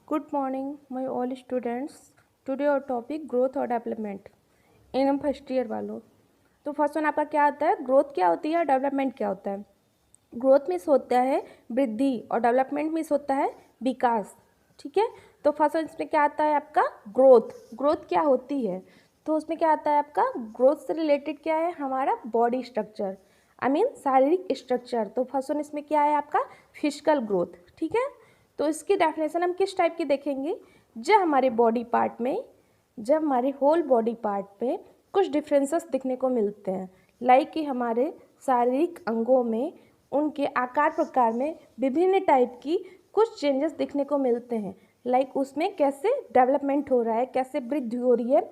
Good morning, my all students. Today our topic growth और development in हम first year वालों। तो first one आपका क्या आता है, ग्रोथ क्या होती है और डेवलपमेंट क्या होता है। ग्रोथ मीन्स होता है वृद्धि और डेवलपमेंट मीन्स होता है विकास। ठीक है, तो फर्स्ट वन इसमें क्या आता है आपका ग्रोथ। ग्रोथ क्या होती है, तो उसमें क्या आता है आपका ग्रोथ से रिलेटेड क्या है हमारा बॉडी स्ट्रक्चर, आई मीन शारीरिक स्ट्रक्चर। तो फर्स्ट वन इसमें क्या है आपका फिजिकल ग्रोथ। ठीक है, तो इसकी डेफिनेशन हम किस टाइप की देखेंगे, जब हमारे बॉडी पार्ट में, जब हमारे होल बॉडी पार्ट में कुछ डिफरेंसेस दिखने को मिलते हैं, लाइक कि हमारे शारीरिक अंगों में उनके आकार प्रकार में विभिन्न टाइप की कुछ चेंजेस दिखने को मिलते हैं, लाइक उसमें कैसे डेवलपमेंट हो रहा है, कैसे वृद्धि हो रही है,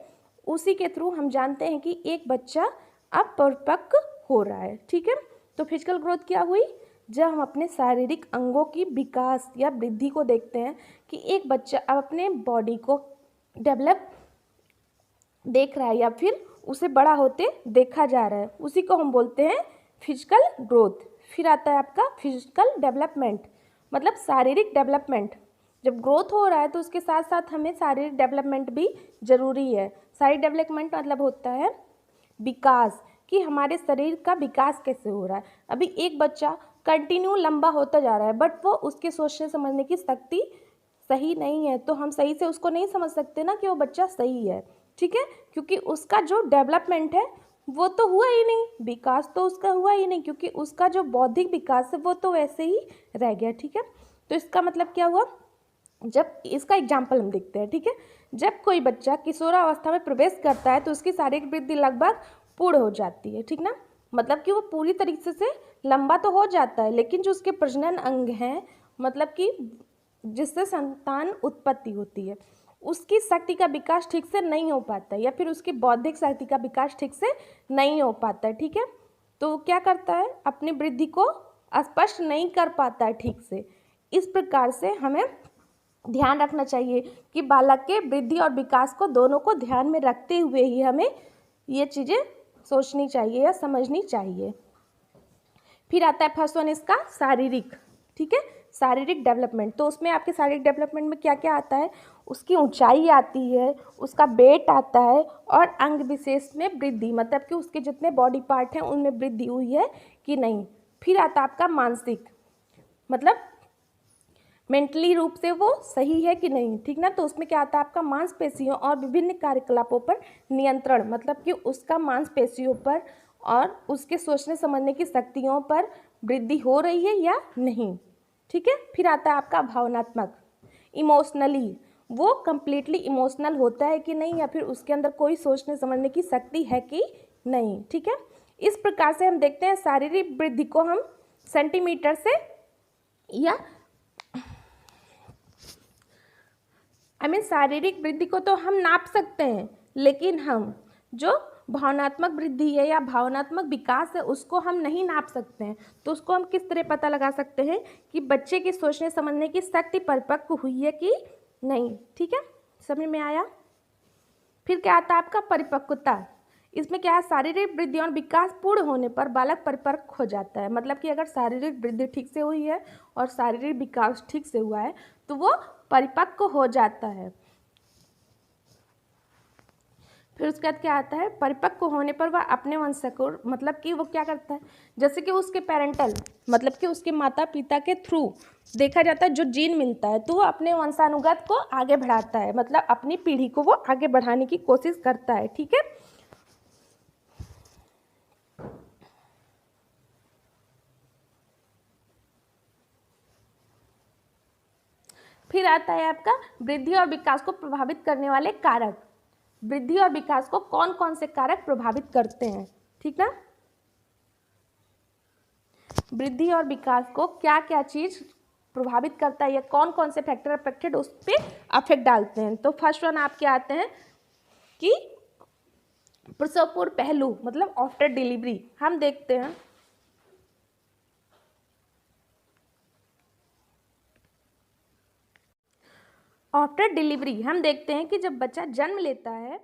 उसी के थ्रू हम जानते हैं कि एक बच्चा अब परिपक्व हो रहा है। ठीक है, तो फिजिकल ग्रोथ क्या हुई, जब हम अपने शारीरिक अंगों की विकास या वृद्धि को देखते हैं कि एक बच्चा अब अपने बॉडी को डेवलप देख रहा है या फिर उसे बड़ा होते देखा जा रहा है, उसी को हम बोलते हैं फिजिकल ग्रोथ। फिर आता है आपका फिजिकल डेवलपमेंट, मतलब शारीरिक डेवलपमेंट। जब ग्रोथ हो रहा है तो उसके साथ साथ हमें शारीरिक डेवलपमेंट भी जरूरी है। शारीरिक डेवलपमेंट मतलब होता है विकास, कि हमारे शरीर का विकास कैसे हो रहा है। अभी एक बच्चा कंटिन्यू लंबा होता जा रहा है बट वो उसके सोचने समझने की शक्ति सही नहीं है, तो हम सही से उसको नहीं समझ सकते ना कि वो बच्चा सही है। ठीक है, क्योंकि उसका जो डेवलपमेंट है वो तो हुआ ही नहीं, विकास तो उसका हुआ ही नहीं, क्योंकि उसका जो बौद्धिक विकास है वो तो वैसे ही रह गया। ठीक है, तो इसका मतलब क्या हुआ, जब इसका एग्जाम्पल हम देखते हैं। ठीक है, जब कोई बच्चा किशोरावस्था में प्रवेश करता है तो उसकी शारीरिक वृद्धि लगभग पूर्ण हो जाती है। ठीक ना, मतलब कि वो पूरी तरीके से लंबा तो हो जाता है, लेकिन जो उसके प्रजनन अंग हैं, मतलब कि जिससे संतान उत्पत्ति होती है, उसकी शक्ति का विकास ठीक से नहीं हो पाता है, या फिर उसकी बौद्धिक शक्ति का विकास ठीक से नहीं हो पाता है। ठीक है, तो क्या करता है, अपनी वृद्धि को स्पष्ट नहीं कर पाता है ठीक से। इस प्रकार से हमें ध्यान रखना चाहिए कि बालक के वृद्धि और विकास को दोनों को ध्यान में रखते हुए ही हमें ये चीज़ें सोचनी चाहिए या समझनी चाहिए। फिर आता है फर्स्ट वन इसका शारीरिक। ठीक है, शारीरिक डेवलपमेंट, तो उसमें आपके शारीरिक डेवलपमेंट में क्या क्या आता है, उसकी ऊंचाई आती है, उसका वेट आता है, और अंग विशेष में वृद्धि, मतलब कि उसके जितने बॉडी पार्ट हैं उनमें वृद्धि हुई है कि नहीं। फिर आता है आपका मानसिक, मतलब मेंटली रूप से वो सही है कि नहीं। ठीक ना, तो उसमें क्या आता है आपका मांसपेशियों और विभिन्न कार्यकलापों पर नियंत्रण, मतलब कि उसका मांसपेशियों पर और उसके सोचने समझने की शक्तियों पर वृद्धि हो रही है या नहीं। ठीक है, फिर आता है आपका भावनात्मक, इमोशनली, वो कंप्लीटली इमोशनल होता है कि नहीं, या फिर उसके अंदर कोई सोचने समझने की शक्ति है कि नहीं। ठीक है, इस प्रकार से हम देखते हैं शारीरिक वृद्धि को हम सेंटीमीटर से या शारीरिक वृद्धि को तो हम नाप सकते हैं, लेकिन हम जो भावनात्मक वृद्धि है या भावनात्मक विकास है उसको हम नहीं नाप सकते हैं। तो उसको हम किस तरह पता लगा सकते हैं कि बच्चे की सोचने समझने की शक्ति परिपक्व हुई है कि नहीं। ठीक है, समझ में आया। फिर क्या आता है आपका परिपक्वता। इसमें क्या है, शारीरिक वृद्धि और विकास पूर्ण होने पर बालक परिपक्व हो जाता है, मतलब कि अगर शारीरिक वृद्धि ठीक से हुई है और शारीरिक विकास ठीक से हुआ है तो वो परिपक्व हो जाता है। फिर उसके बाद क्या आता है, परिपक्व होने पर वह अपने वंशकों, मतलब कि वो क्या करता है, जैसे कि उसके पेरेंटल, मतलब कि उसके माता पिता के थ्रू देखा जाता है जो जीन मिलता है, तो वो अपने वंशानुगत को आगे बढ़ाता है, मतलब अपनी पीढ़ी को वो आगे बढ़ाने की कोशिश करता है। ठीक है, फिर आता है आपका वृद्धि और विकास को प्रभावित करने वाले कारक। वृद्धि और विकास को कौन कौन से कारक प्रभावित करते हैं। ठीक ना, वृद्धि और विकास को क्या क्या चीज प्रभावित करता है या कौन कौन से फैक्टर अफेक्टेड उस पर अफेक्ट डालते हैं। तो फर्स्ट वन आपके आते हैं कि प्रसव पूर्व पहलू, मतलब आफ्टर डिलीवरी। हम देखते हैं आफ्टर डिलीवरी, हम देखते हैं कि जब बच्चा जन्म लेता है